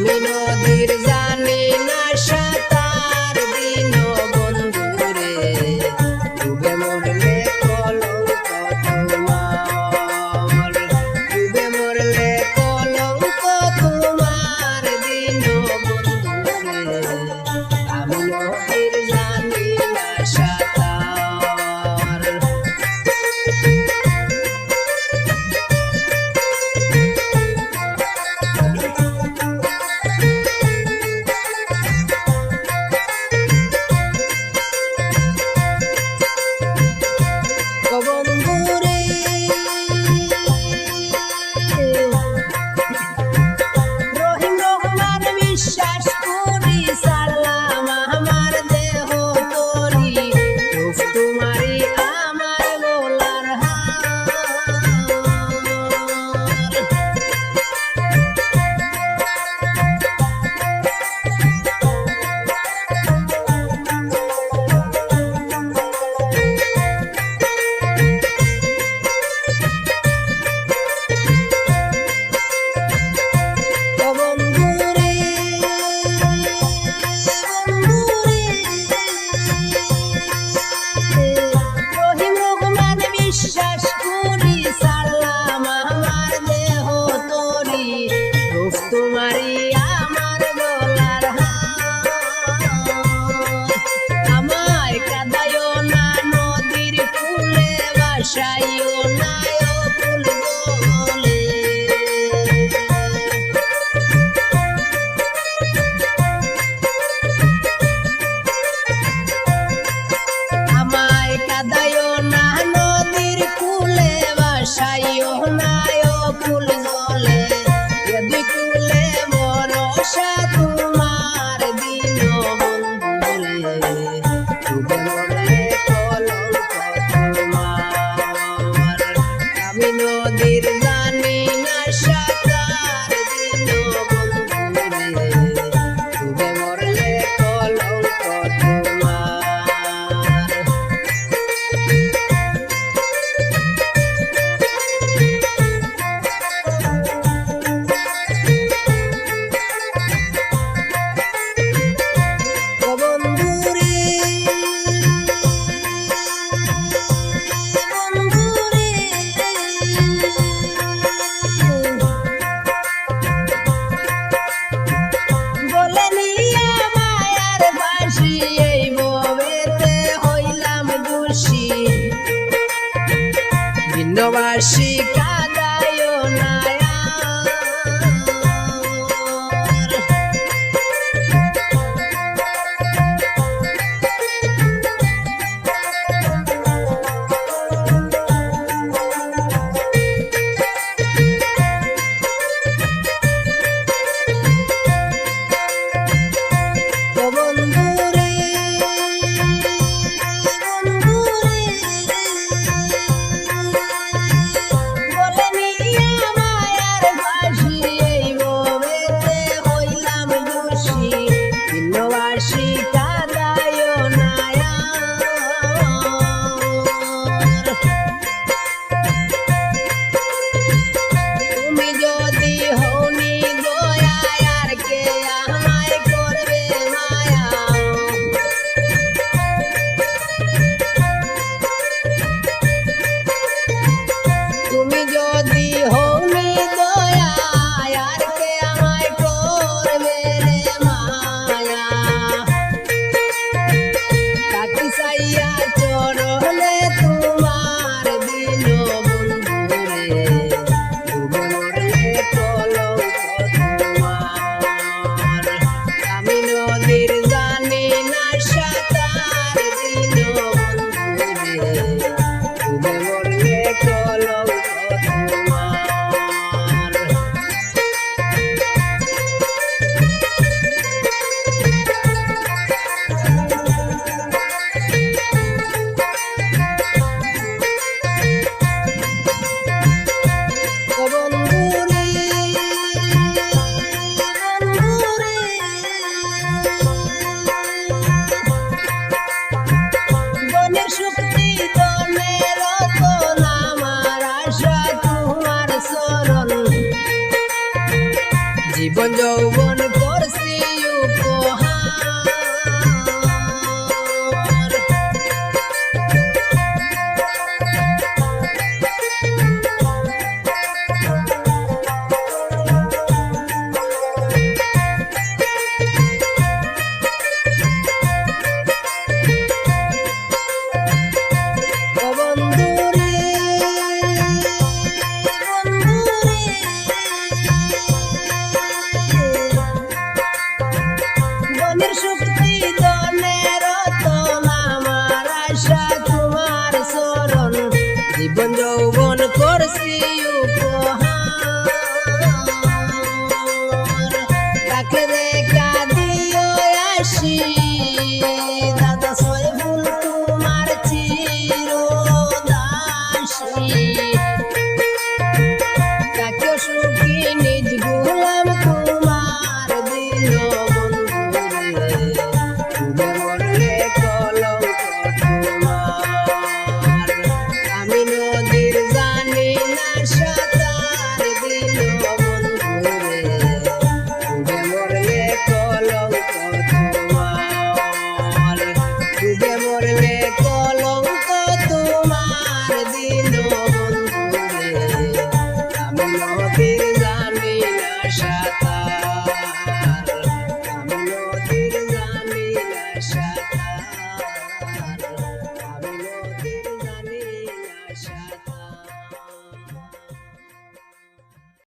আমি নদীর জানি না সাঁতার দিন বন্ধুরে ডুবে মরলে কলঙ্ক তোমার ডুবে মরলে কলঙ্ক তোমার দিন বন্ধুরে আমি নদীর জানি না সাঁতার বন্ধুরে রহিম রহমান বিশ্বাস করি সালাম আমার দেহ তোরি রূপ তোমারি আমার গলার হার বিশ্বাস করি সালাম আমার দেহ তোরি রূপ তোমারি আমার গলার হার আমায় কাঁদায়ও না নদীর কূলে ভাসাইও না ফুল বলে আমায় কাঁদায়ও না নদীর কূলে ভাসাইও না ফুল জলে দুই কূলে ভরসা তোমার দিন বন্ধুরে ডুবে মরলে কলঙ্ক তোমার আমি নদীর জানি না সাঁতার দিন বন্ধুরে ডুবে মরলে কলঙ্ক তোমার ভিন্নবাসী কাদায়ও না জীবন যৌবন